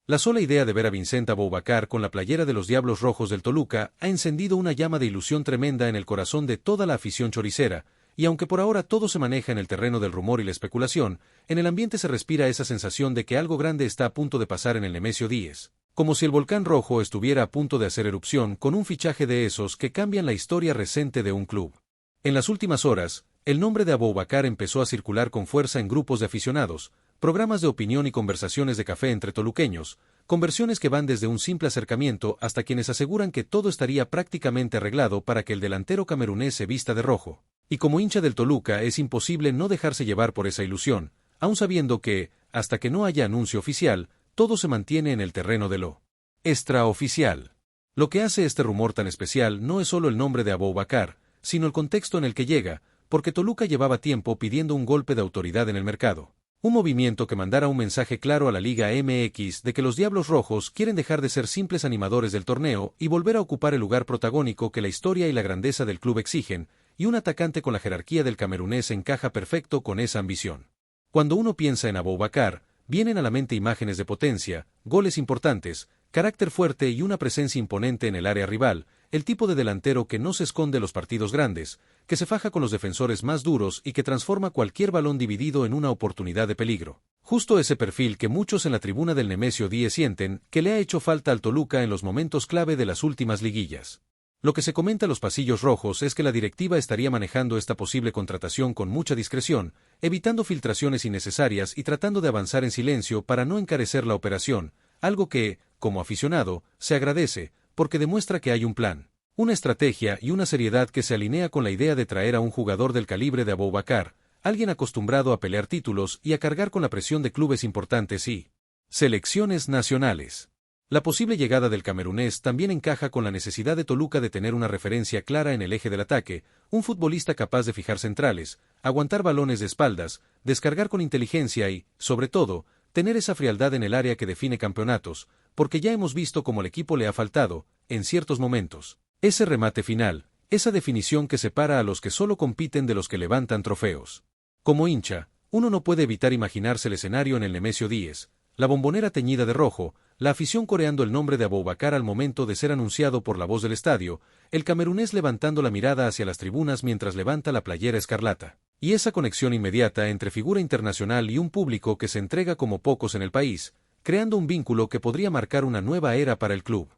La sola idea de ver a Vincent Aboubakar con la playera de los Diablos Rojos del Toluca ha encendido una llama de ilusión tremenda en el corazón de toda la afición choricera, y aunque por ahora todo se maneja en el terreno del rumor y la especulación, en el ambiente se respira esa sensación de que algo grande está a punto de pasar en el Nemesio 10. Como si el volcán rojo estuviera a punto de hacer erupción con un fichaje de esos que cambian la historia reciente de un club. En las últimas horas, el nombre de Aboubakar empezó a circular con fuerza en grupos de aficionados, programas de opinión y conversaciones de café entre toluqueños, conversiones que van desde un simple acercamiento hasta quienes aseguran que todo estaría prácticamente arreglado para que el delantero camerunés se vista de rojo. Y como hincha del Toluca es imposible no dejarse llevar por esa ilusión, aun sabiendo que, hasta que no haya anuncio oficial, todo se mantiene en el terreno de lo extraoficial. Lo que hace este rumor tan especial no es solo el nombre de Aboubakar, sino el contexto en el que llega, porque Toluca llevaba tiempo pidiendo un golpe de autoridad en el mercado. Un movimiento que mandara un mensaje claro a la Liga MX de que los Diablos Rojos quieren dejar de ser simples animadores del torneo y volver a ocupar el lugar protagónico que la historia y la grandeza del club exigen, y un atacante con la jerarquía del camerunés encaja perfecto con esa ambición. Cuando uno piensa en Aboubakar, vienen a la mente imágenes de potencia, goles importantes, carácter fuerte y una presencia imponente en el área rival, el tipo de delantero que no se esconde en los partidos grandes, que se faja con los defensores más duros y que transforma cualquier balón dividido en una oportunidad de peligro. Justo ese perfil que muchos en la tribuna del Nemesio 10 sienten que le ha hecho falta al Toluca en los momentos clave de las últimas liguillas. Lo que se comenta en los pasillos rojos es que la directiva estaría manejando esta posible contratación con mucha discreción, evitando filtraciones innecesarias y tratando de avanzar en silencio para no encarecer la operación, algo que, como aficionado, se agradece, porque demuestra que hay un plan, una estrategia y una seriedad que se alinea con la idea de traer a un jugador del calibre de Aboubakar, alguien acostumbrado a pelear títulos y a cargar con la presión de clubes importantes y selecciones nacionales. La posible llegada del camerunés también encaja con la necesidad de Toluca de tener una referencia clara en el eje del ataque, un futbolista capaz de fijar centrales, aguantar balones de espaldas, descargar con inteligencia y, sobre todo, tener esa frialdad en el área que define campeonatos, porque ya hemos visto cómo al equipo le ha faltado, en ciertos momentos, ese remate final, esa definición que separa a los que solo compiten de los que levantan trofeos. Como hincha, uno no puede evitar imaginarse el escenario en el Nemesio 10, la bombonera teñida de rojo, la afición coreando el nombre de Aboubakar al momento de ser anunciado por la voz del estadio, el camerunés levantando la mirada hacia las tribunas mientras levanta la playera escarlata. Y esa conexión inmediata entre figura internacional y un público que se entrega como pocos en el país, creando un vínculo que podría marcar una nueva era para el club.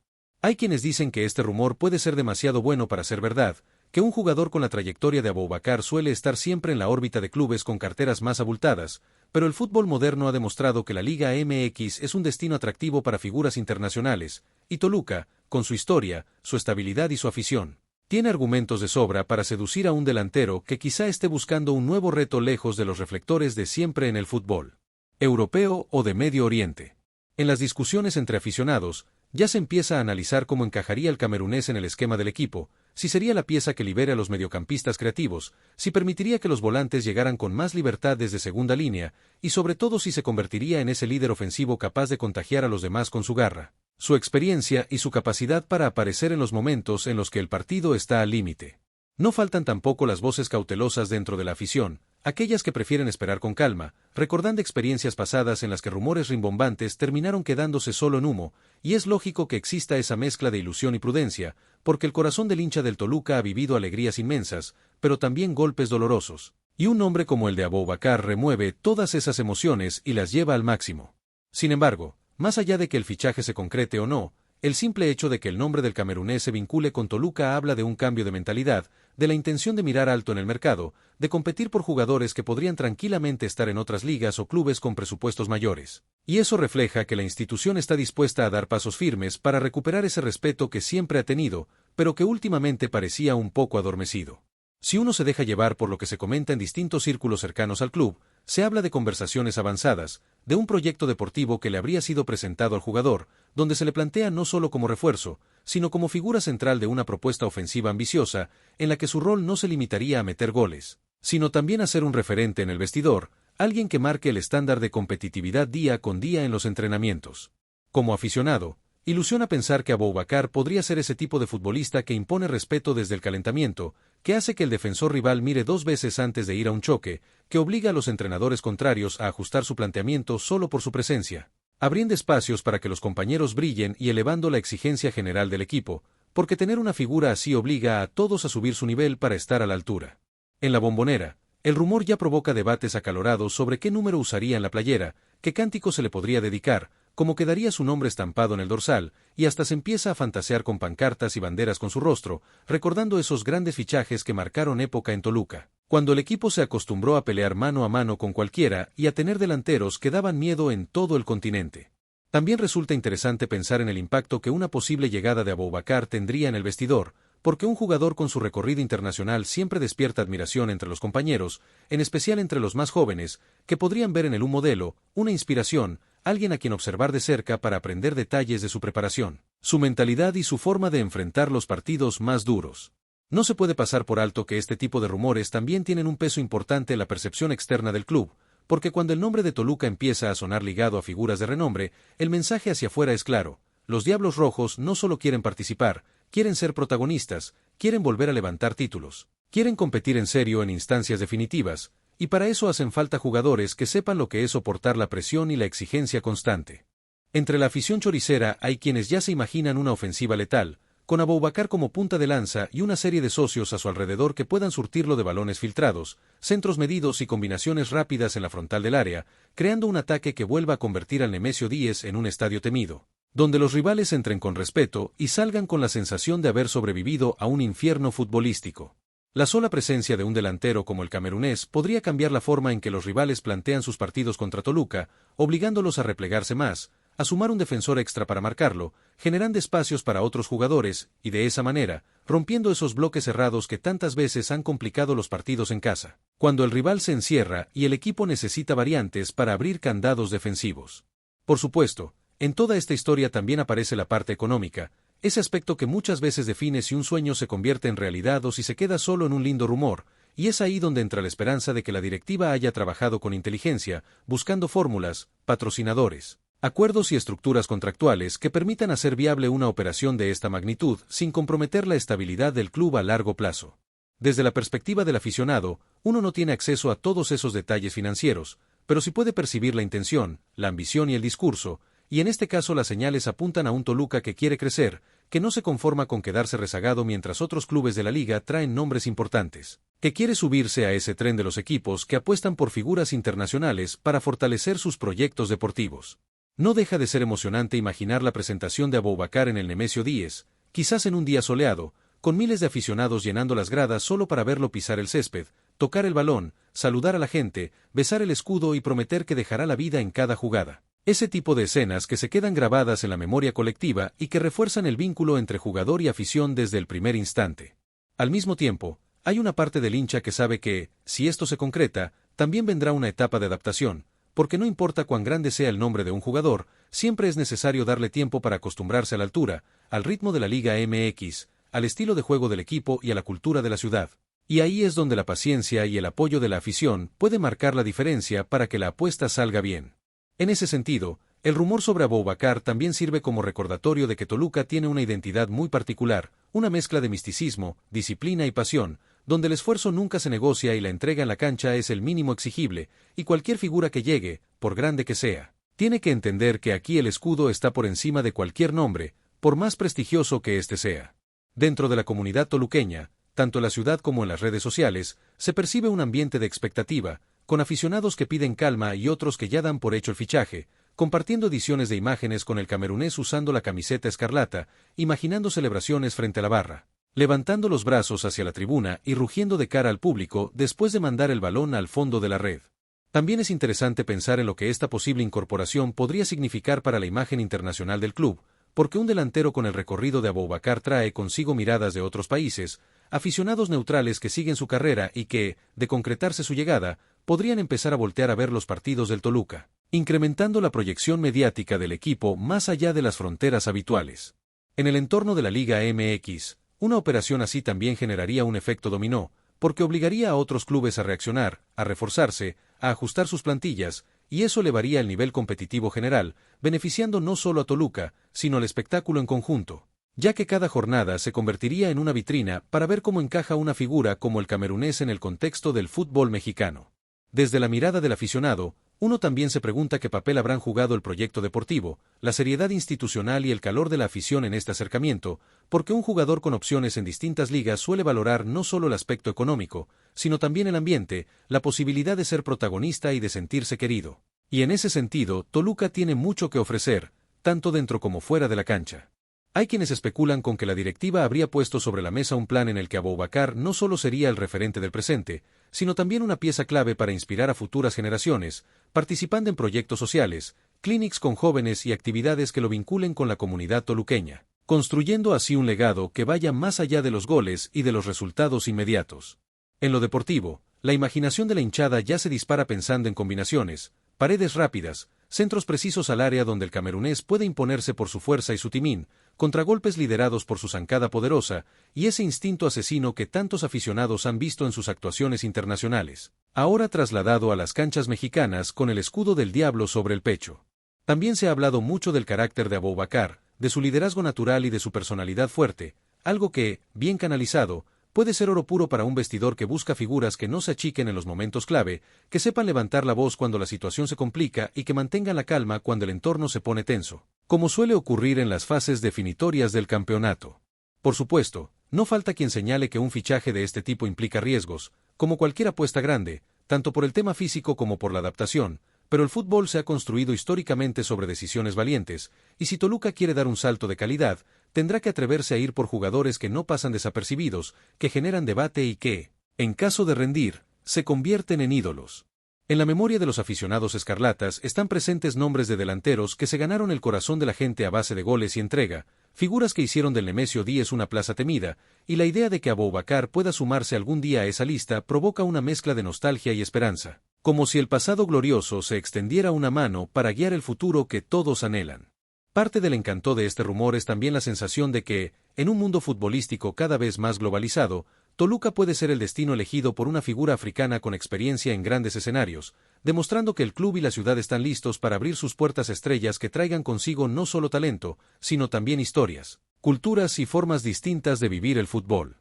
Hay quienes dicen que este rumor puede ser demasiado bueno para ser verdad, que un jugador con la trayectoria de Aboubakar suele estar siempre en la órbita de clubes con carteras más abultadas, pero el fútbol moderno ha demostrado que la Liga MX es un destino atractivo para figuras internacionales, y Toluca, con su historia, su estabilidad y su afición, tiene argumentos de sobra para seducir a un delantero que quizá esté buscando un nuevo reto lejos de los reflectores de siempre en el fútbol europeo o de Medio Oriente. En las discusiones entre aficionados, ya se empieza a analizar cómo encajaría el camerunés en el esquema del equipo, si sería la pieza que libere a los mediocampistas creativos, si permitiría que los volantes llegaran con más libertad desde segunda línea, y sobre todo si se convertiría en ese líder ofensivo capaz de contagiar a los demás con su garra, su experiencia y su capacidad para aparecer en los momentos en los que el partido está al límite. No faltan tampoco las voces cautelosas dentro de la afición, aquellas que prefieren esperar con calma, recordando experiencias pasadas en las que rumores rimbombantes terminaron quedándose solo en humo, y es lógico que exista esa mezcla de ilusión y prudencia, porque el corazón del hincha del Toluca ha vivido alegrías inmensas, pero también golpes dolorosos, y un nombre como el de Aboubakar remueve todas esas emociones y las lleva al máximo. Sin embargo, más allá de que el fichaje se concrete o no, el simple hecho de que el nombre del camerunés se vincule con Toluca habla de un cambio de mentalidad, de la intención de mirar alto en el mercado, de competir por jugadores que podrían tranquilamente estar en otras ligas o clubes con presupuestos mayores. Y eso refleja que la institución está dispuesta a dar pasos firmes para recuperar ese respeto que siempre ha tenido, pero que últimamente parecía un poco adormecido. Si uno se deja llevar por lo que se comenta en distintos círculos cercanos al club, se habla de conversaciones avanzadas, de un proyecto deportivo que le habría sido presentado al jugador, donde se le plantea no solo como refuerzo, sino como figura central de una propuesta ofensiva ambiciosa, en la que su rol no se limitaría a meter goles, sino también a ser un referente en el vestidor, alguien que marque el estándar de competitividad día con día en los entrenamientos. Como aficionado, ilusiona pensar que Aboubakar podría ser ese tipo de futbolista que impone respeto desde el calentamiento, que hace que el defensor rival mire dos veces antes de ir a un choque, que obliga a los entrenadores contrarios a ajustar su planteamiento solo por su presencia. abriendo espacios para que los compañeros brillen y elevando la exigencia general del equipo, porque tener una figura así obliga a todos a subir su nivel para estar a la altura. En la Bombonera, el rumor ya provoca debates acalorados sobre qué número usaría en la playera, qué cántico se le podría dedicar, cómo quedaría su nombre estampado en el dorsal, y hasta se empieza a fantasear con pancartas y banderas con su rostro, recordando esos grandes fichajes que marcaron época en Toluca, cuando el equipo se acostumbró a pelear mano a mano con cualquiera y a tener delanteros que daban miedo en todo el continente. También resulta interesante pensar en el impacto que una posible llegada de Aboubakar tendría en el vestidor, porque un jugador con su recorrido internacional siempre despierta admiración entre los compañeros, en especial entre los más jóvenes, que podrían ver en él un modelo, una inspiración, alguien a quien observar de cerca para aprender detalles de su preparación, su mentalidad y su forma de enfrentar los partidos más duros. No se puede pasar por alto que este tipo de rumores también tienen un peso importante en la percepción externa del club, porque cuando el nombre de Toluca empieza a sonar ligado a figuras de renombre, el mensaje hacia afuera es claro: los Diablos Rojos no solo quieren participar, quieren ser protagonistas, quieren volver a levantar títulos, quieren competir en serio en instancias definitivas, y para eso hacen falta jugadores que sepan lo que es soportar la presión y la exigencia constante. Entre la afición choricera hay quienes ya se imaginan una ofensiva letal, con Aboubakar como punta de lanza y una serie de socios a su alrededor que puedan surtirlo de balones filtrados, centros medidos y combinaciones rápidas en la frontal del área, creando un ataque que vuelva a convertir al Nemesio 10 en un estadio temido, donde los rivales entren con respeto y salgan con la sensación de haber sobrevivido a un infierno futbolístico. La sola presencia de un delantero como el camerunés podría cambiar la forma en que los rivales plantean sus partidos contra Toluca, obligándolos a replegarse más, a sumar un defensor extra para marcarlo, generando espacios para otros jugadores, y de esa manera, rompiendo esos bloques cerrados que tantas veces han complicado los partidos en casa, cuando el rival se encierra y el equipo necesita variantes para abrir candados defensivos. Por supuesto, en toda esta historia también aparece la parte económica, ese aspecto que muchas veces define si un sueño se convierte en realidad o si se queda solo en un lindo rumor, y es ahí donde entra la esperanza de que la directiva haya trabajado con inteligencia, buscando fórmulas, patrocinadores, acuerdos y estructuras contractuales que permitan hacer viable una operación de esta magnitud sin comprometer la estabilidad del club a largo plazo. Desde la perspectiva del aficionado, uno no tiene acceso a todos esos detalles financieros, pero sí puede percibir la intención, la ambición y el discurso, y en este caso las señales apuntan a un Toluca que quiere crecer, que no se conforma con quedarse rezagado mientras otros clubes de la liga traen nombres importantes, que quiere subirse a ese tren de los equipos que apuestan por figuras internacionales para fortalecer sus proyectos deportivos. No deja de ser emocionante imaginar la presentación de Aboubakar en el Nemesio 10, quizás en un día soleado, con miles de aficionados llenando las gradas solo para verlo pisar el césped, tocar el balón, saludar a la gente, besar el escudo y prometer que dejará la vida en cada jugada. Ese tipo de escenas que se quedan grabadas en la memoria colectiva y que refuerzan el vínculo entre jugador y afición desde el primer instante. Al mismo tiempo, hay una parte del hincha que sabe que, si esto se concreta, también vendrá una etapa de adaptación, porque no importa cuán grande sea el nombre de un jugador, siempre es necesario darle tiempo para acostumbrarse a la altura, al ritmo de la Liga MX, al estilo de juego del equipo y a la cultura de la ciudad. Y ahí es donde la paciencia y el apoyo de la afición puede marcar la diferencia para que la apuesta salga bien. En ese sentido, el rumor sobre Aboubakar también sirve como recordatorio de que Toluca tiene una identidad muy particular, una mezcla de misticismo, disciplina y pasión, donde el esfuerzo nunca se negocia y la entrega en la cancha es el mínimo exigible, y cualquier figura que llegue, por grande que sea, tiene que entender que aquí el escudo está por encima de cualquier nombre, por más prestigioso que éste sea. Dentro de la comunidad toluqueña, tanto en la ciudad como en las redes sociales, se percibe un ambiente de expectativa, con aficionados que piden calma y otros que ya dan por hecho el fichaje, compartiendo ediciones de imágenes con el camerunés usando la camiseta escarlata, imaginando celebraciones frente a la barra, levantando los brazos hacia la tribuna y rugiendo de cara al público después de mandar el balón al fondo de la red. También es interesante pensar en lo que esta posible incorporación podría significar para la imagen internacional del club, porque un delantero con el recorrido de Aboubakar trae consigo miradas de otros países, aficionados neutrales que siguen su carrera y que, de concretarse su llegada, podrían empezar a voltear a ver los partidos del Toluca, incrementando la proyección mediática del equipo más allá de las fronteras habituales. En el entorno de la Liga MX, una operación así también generaría un efecto dominó, porque obligaría a otros clubes a reaccionar, a reforzarse, a ajustar sus plantillas, y eso elevaría el nivel competitivo general, beneficiando no solo a Toluca, sino al espectáculo en conjunto, ya que cada jornada se convertiría en una vitrina para ver cómo encaja una figura como el camerunés en el contexto del fútbol mexicano. Desde la mirada del aficionado, uno también se pregunta qué papel habrán jugado el proyecto deportivo, la seriedad institucional y el calor de la afición en este acercamiento, porque un jugador con opciones en distintas ligas suele valorar no solo el aspecto económico, sino también el ambiente, la posibilidad de ser protagonista y de sentirse querido. Y en ese sentido, Toluca tiene mucho que ofrecer, tanto dentro como fuera de la cancha. Hay quienes especulan con que la directiva habría puesto sobre la mesa un plan en el que Aboubakar no solo sería el referente del presente, sino también una pieza clave para inspirar a futuras generaciones, participando en proyectos sociales, clinics con jóvenes y actividades que lo vinculen con la comunidad toluqueña, construyendo así un legado que vaya más allá de los goles y de los resultados inmediatos. En lo deportivo, la imaginación de la hinchada ya se dispara pensando en combinaciones, paredes rápidas, centros precisos al área donde el camerunés puede imponerse por su fuerza y su timín, contragolpes liderados por su zancada poderosa, y ese instinto asesino que tantos aficionados han visto en sus actuaciones internacionales, ahora trasladado a las canchas mexicanas con el escudo del diablo sobre el pecho. También se ha hablado mucho del carácter de Aboubakar, de su liderazgo natural y de su personalidad fuerte, algo que, bien canalizado, puede ser oro puro para un vestidor que busca figuras que no se achiquen en los momentos clave, que sepan levantar la voz cuando la situación se complica y que mantengan la calma cuando el entorno se pone tenso, como suele ocurrir en las fases definitorias del campeonato. Por supuesto, no falta quien señale que un fichaje de este tipo implica riesgos, como cualquier apuesta grande, tanto por el tema físico como por la adaptación, pero el fútbol se ha construido históricamente sobre decisiones valientes, y si Toluca quiere dar un salto de calidad, tendrá que atreverse a ir por jugadores que no pasan desapercibidos, que generan debate y que, en caso de rendir, se convierten en ídolos. En la memoria de los aficionados escarlatas están presentes nombres de delanteros que se ganaron el corazón de la gente a base de goles y entrega, figuras que hicieron del Nemesio 10 una plaza temida, y la idea de que Aboubakar pueda sumarse algún día a esa lista provoca una mezcla de nostalgia y esperanza, como si el pasado glorioso se extendiera una mano para guiar el futuro que todos anhelan. Parte del encanto de este rumor es también la sensación de que, en un mundo futbolístico cada vez más globalizado, Toluca puede ser el destino elegido por una figura africana con experiencia en grandes escenarios, demostrando que el club y la ciudad están listos para abrir sus puertas a estrellas que traigan consigo no solo talento, sino también historias, culturas y formas distintas de vivir el fútbol.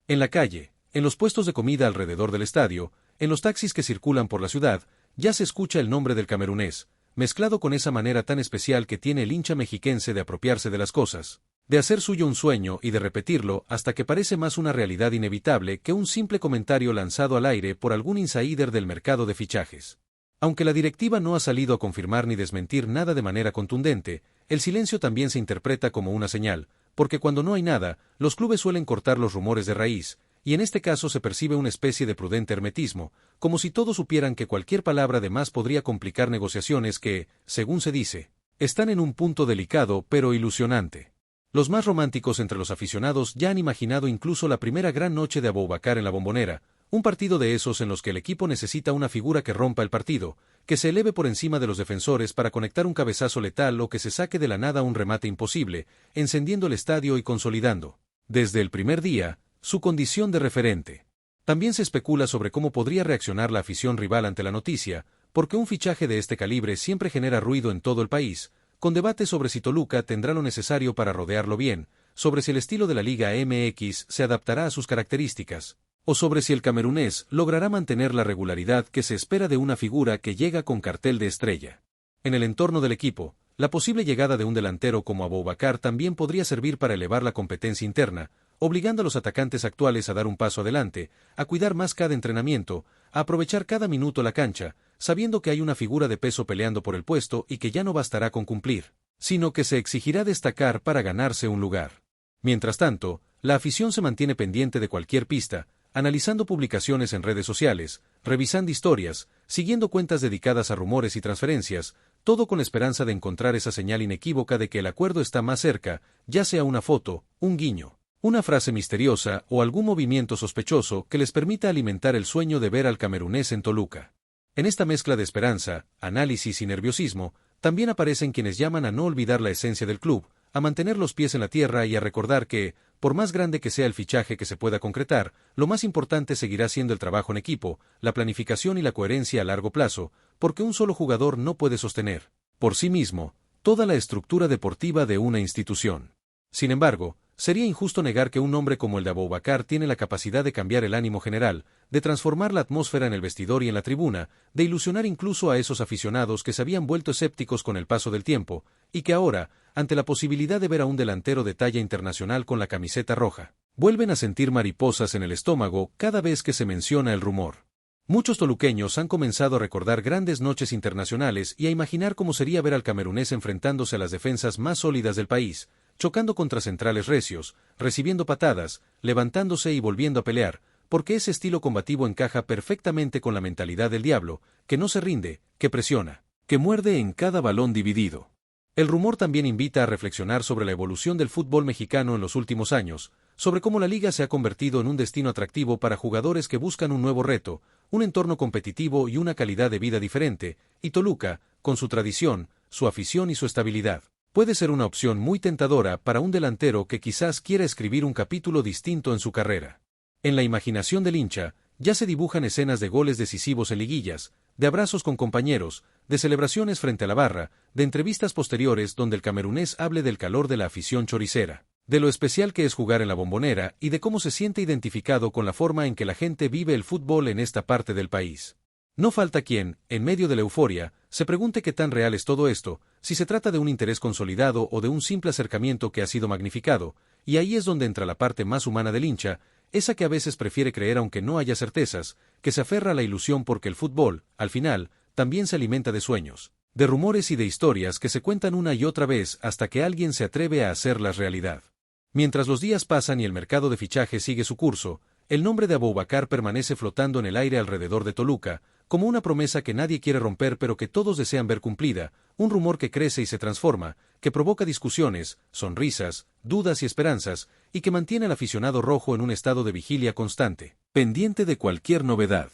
En la calle, en los puestos de comida alrededor del estadio, en los taxis que circulan por la ciudad, ya se escucha el nombre del camerunés, mezclado con esa manera tan especial que tiene el hincha mexiquense de apropiarse de las cosas, de hacer suyo un sueño y de repetirlo hasta que parece más una realidad inevitable que un simple comentario lanzado al aire por algún insider del mercado de fichajes. Aunque la directiva no ha salido a confirmar ni desmentir nada de manera contundente, el silencio también se interpreta como una señal, porque cuando no hay nada, los clubes suelen cortar los rumores de raíz, y en este caso se percibe una especie de prudente hermetismo, como si todos supieran que cualquier palabra de más podría complicar negociaciones que, según se dice, están en un punto delicado pero ilusionante. Los más románticos entre los aficionados ya han imaginado incluso la primera gran noche de Aboubakar en la Bombonera, un partido de esos en los que el equipo necesita una figura que rompa el partido, que se eleve por encima de los defensores para conectar un cabezazo letal o que se saque de la nada un remate imposible, encendiendo el estadio y consolidando, desde el primer día, su condición de referente. También se especula sobre cómo podría reaccionar la afición rival ante la noticia, porque un fichaje de este calibre siempre genera ruido en todo el país, con debate sobre si Toluca tendrá lo necesario para rodearlo bien, sobre si el estilo de la Liga MX se adaptará a sus características, o sobre si el camerunés logrará mantener la regularidad que se espera de una figura que llega con cartel de estrella. En el entorno del equipo, la posible llegada de un delantero como Aboubakar también podría servir para elevar la competencia interna, obligando a los atacantes actuales a dar un paso adelante, a cuidar más cada entrenamiento, a aprovechar cada minuto la cancha, sabiendo que hay una figura de peso peleando por el puesto y que ya no bastará con cumplir, sino que se exigirá destacar para ganarse un lugar. Mientras tanto, la afición se mantiene pendiente de cualquier pista, analizando publicaciones en redes sociales, revisando historias, siguiendo cuentas dedicadas a rumores y transferencias, todo con la esperanza de encontrar esa señal inequívoca de que el acuerdo está más cerca, ya sea una foto, un guiño, una frase misteriosa o algún movimiento sospechoso que les permita alimentar el sueño de ver al camerunés en Toluca. En esta mezcla de esperanza, análisis y nerviosismo, también aparecen quienes llaman a no olvidar la esencia del club, a mantener los pies en la tierra y a recordar que, por más grande que sea el fichaje que se pueda concretar, lo más importante seguirá siendo el trabajo en equipo, la planificación y la coherencia a largo plazo, porque un solo jugador no puede sostener, por sí mismo, toda la estructura deportiva de una institución. Sin embargo, sería injusto negar que un nombre como el de Aboubakar tiene la capacidad de cambiar el ánimo general, de transformar la atmósfera en el vestidor y en la tribuna, de ilusionar incluso a esos aficionados que se habían vuelto escépticos con el paso del tiempo, y que ahora, ante la posibilidad de ver a un delantero de talla internacional con la camiseta roja, vuelven a sentir mariposas en el estómago cada vez que se menciona el rumor. Muchos toluqueños han comenzado a recordar grandes noches internacionales y a imaginar cómo sería ver al camerunés enfrentándose a las defensas más sólidas del país, chocando contra centrales recios, recibiendo patadas, levantándose y volviendo a pelear, porque ese estilo combativo encaja perfectamente con la mentalidad del diablo, que no se rinde, que presiona, que muerde en cada balón dividido. El rumor también invita a reflexionar sobre la evolución del fútbol mexicano en los últimos años, sobre cómo la liga se ha convertido en un destino atractivo para jugadores que buscan un nuevo reto, un entorno competitivo y una calidad de vida diferente, y Toluca, con su tradición, su afición y su estabilidad, puede ser una opción muy tentadora para un delantero que quizás quiera escribir un capítulo distinto en su carrera. En la imaginación del hincha, ya se dibujan escenas de goles decisivos en liguillas, de abrazos con compañeros, de celebraciones frente a la barra, de entrevistas posteriores donde el camerunés hable del calor de la afición choricera, de lo especial que es jugar en la Bombonera y de cómo se siente identificado con la forma en que la gente vive el fútbol en esta parte del país. No falta quien, en medio de la euforia, se pregunte qué tan real es todo esto, si se trata de un interés consolidado o de un simple acercamiento que ha sido magnificado, y ahí es donde entra la parte más humana del hincha, esa que a veces prefiere creer aunque no haya certezas, que se aferra a la ilusión porque el fútbol, al final, también se alimenta de sueños, de rumores y de historias que se cuentan una y otra vez hasta que alguien se atreve a hacerlas realidad. Mientras los días pasan y el mercado de fichajes sigue su curso, el nombre de Aboubakar permanece flotando en el aire alrededor de Toluca, como una promesa que nadie quiere romper pero que todos desean ver cumplida, un rumor que crece y se transforma, que provoca discusiones, sonrisas, dudas y esperanzas, y que mantiene al aficionado rojo en un estado de vigilia constante, pendiente de cualquier novedad.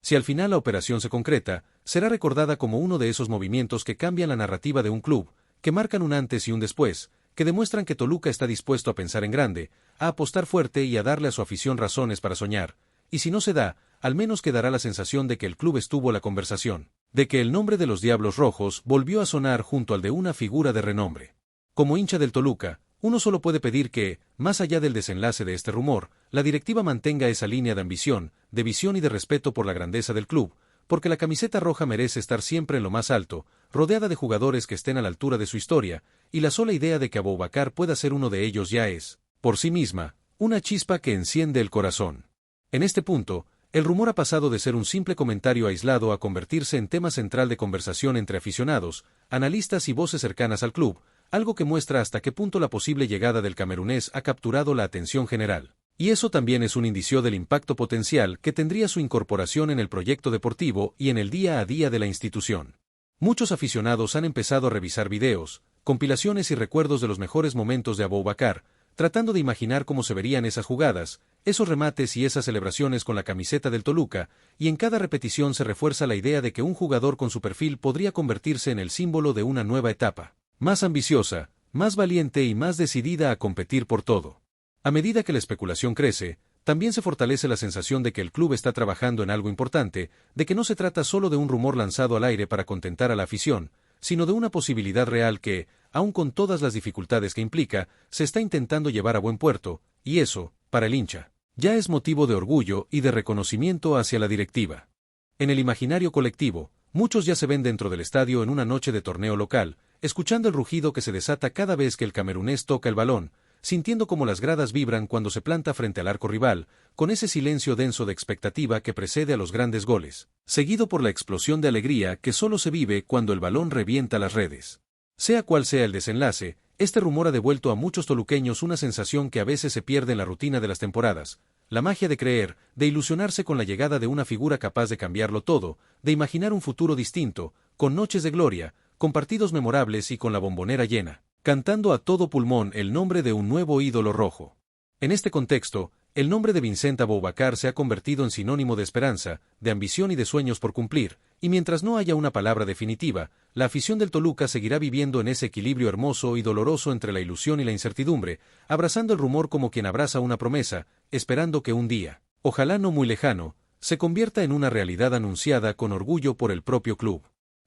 Si al final la operación se concreta, será recordada como uno de esos movimientos que cambian la narrativa de un club, que marcan un antes y un después, que demuestran que Toluca está dispuesto a pensar en grande, a apostar fuerte y a darle a su afición razones para soñar, y si no se da, al menos quedará la sensación de que el club estuvo a la conversación, de que el nombre de los Diablos Rojos volvió a sonar junto al de una figura de renombre. Como hincha del Toluca, uno solo puede pedir que, más allá del desenlace de este rumor, la directiva mantenga esa línea de ambición, de visión y de respeto por la grandeza del club, porque la camiseta roja merece estar siempre en lo más alto, rodeada de jugadores que estén a la altura de su historia, y la sola idea de que Aboubakar pueda ser uno de ellos ya es, por sí misma, una chispa que enciende el corazón. En este punto, el rumor ha pasado de ser un simple comentario aislado a convertirse en tema central de conversación entre aficionados, analistas y voces cercanas al club, algo que muestra hasta qué punto la posible llegada del camerunés ha capturado la atención general. Y eso también es un indicio del impacto potencial que tendría su incorporación en el proyecto deportivo y en el día a día de la institución. Muchos aficionados han empezado a revisar videos, compilaciones y recuerdos de los mejores momentos de Aboubakar, tratando de imaginar cómo se verían esas jugadas, esos remates y esas celebraciones con la camiseta del Toluca, y en cada repetición se refuerza la idea de que un jugador con su perfil podría convertirse en el símbolo de una nueva etapa, más ambiciosa, más valiente y más decidida a competir por todo. A medida que la especulación crece, también se fortalece la sensación de que el club está trabajando en algo importante, de que no se trata solo de un rumor lanzado al aire para contentar a la afición, sino de una posibilidad real que, aun con todas las dificultades que implica, se está intentando llevar a buen puerto, y eso, para el hincha, ya es motivo de orgullo y de reconocimiento hacia la directiva. En el imaginario colectivo, muchos ya se ven dentro del estadio en una noche de torneo local, escuchando el rugido que se desata cada vez que el camerunés toca el balón, sintiendo cómo las gradas vibran cuando se planta frente al arco rival, con ese silencio denso de expectativa que precede a los grandes goles, seguido por la explosión de alegría que solo se vive cuando el balón revienta las redes. Sea cual sea el desenlace, este rumor ha devuelto a muchos toluqueños una sensación que a veces se pierde en la rutina de las temporadas, la magia de creer, de ilusionarse con la llegada de una figura capaz de cambiarlo todo, de imaginar un futuro distinto, con noches de gloria, con partidos memorables y con la Bombonera llena, cantando a todo pulmón el nombre de un nuevo ídolo rojo. En este contexto, el nombre de Vincent Aboubakar se ha convertido en sinónimo de esperanza, de ambición y de sueños por cumplir, y mientras no haya una palabra definitiva, la afición del Toluca seguirá viviendo en ese equilibrio hermoso y doloroso entre la ilusión y la incertidumbre, abrazando el rumor como quien abraza una promesa, esperando que un día, ojalá no muy lejano, se convierta en una realidad anunciada con orgullo por el propio club.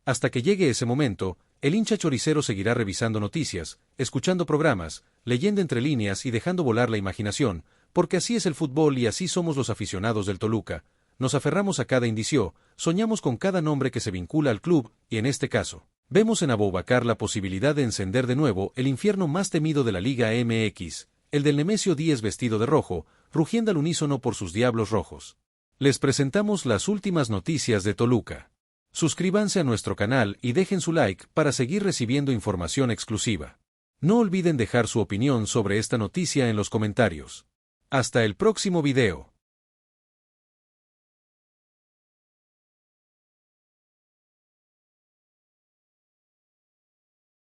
Hasta que llegue ese momento, El hincha choricero seguirá revisando noticias, escuchando programas, leyendo entre líneas y dejando volar la imaginación, porque así es el fútbol y así somos los aficionados del Toluca. Nos aferramos a cada indicio, soñamos con cada nombre que se vincula al club, y en este caso, vemos en Aboubacar la posibilidad de encender de nuevo el infierno más temido de la Liga MX, el del Nemesio 10 vestido de rojo, rugiendo al unísono por sus diablos rojos. Les presentamos las últimas noticias de Toluca. Suscríbanse a nuestro canal y dejen su like para seguir recibiendo información exclusiva. No olviden dejar su opinión sobre esta noticia en los comentarios. Hasta el próximo video.